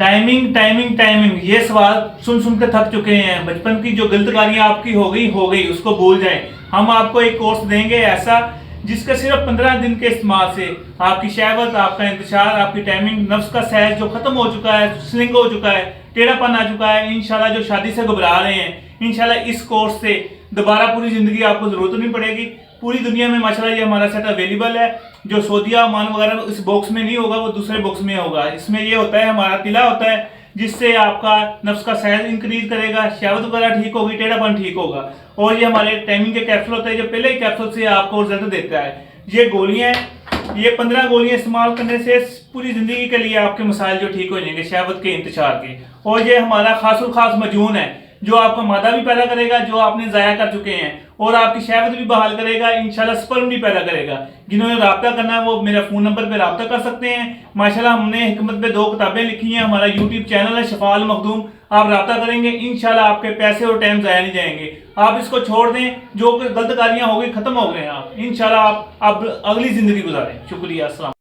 Timing timing timing, ये सवाल सुन सुन के थक चुके हैं। बचपन की जो गलतकारियां आपकी हो गई, उसको भूल जाएं। हम आपको एक कोर्स देंगे ऐसा जिसका सिर्फ 15 दिन के इस्तेमाल से आपकी शहवत, आपका इंतशार, आपकी टाइमिंग, नफ्स का सहज जो खत्म हो चुका है, स्लिंग हो चुका है, टेढ़ापन आ चुका है, इंशाल्लाह जो शादी से घबरा रहे हैं, इंशाल्लाह इस कोर्स से दोबारा पूरी जिंदगी आपको जरूरत नहीं पड़ेगी। पूरी दुनिया में माशाल्लाह ये हमारा सेट अवेलेबल है। जो सऊदिया ओमान वगैरह इस बॉक्स में नहीं होगा, वो दूसरे बॉक्स में होगा। इसमें ये होता है, हमारा तिला होता है जिससे आपका नफ्स का सहज इंक्रीज करेगा, शहवत वगैरह ठीक होगी, टेढ़ापन ठीक होगा। और ये हमारे टाइमिंग के कैप्सूल होते हैं जो पहले ही कैप्सूल से आपको रिजल्ट देता है। ये गोलियां, ये 15 गोलियां इस्तेमाल करने से पूरी जिंदगी के लिए आपके मसाइल जो ठीक हो जाएंगे शहवत के, इंतशार के। और ये हमारा खासुल खास मजून है जो आपका मादा भी पैदा करेगा जो आपने ज़ाया कर चुके हैं, और आपकी शहवत भी बहाल करेगा, इंशाल्लाह स्पर्म भी पैदा करेगा। जिन्होंने रब्ता करना है वो मेरा फ़ोन नंबर पे रब्ता कर सकते हैं। माशाल्लाह हमने हिकमत पे 2 किताबें लिखी हैं। हमारा यूट्यूब चैनल है शफा अल मखदूम। आप रब्ता करेंगे, इंशाल्लाह आपके पैसे और टाइम ज़ाया नहीं जाएंगे। आप इसको छोड़ दें, जो गलत कार्यां हो गई, ख़त्म हो गए, आप इंशाल्लाह आप अगली ज़िंदगी गुजारें। शुक्रिया, अस्सलाम।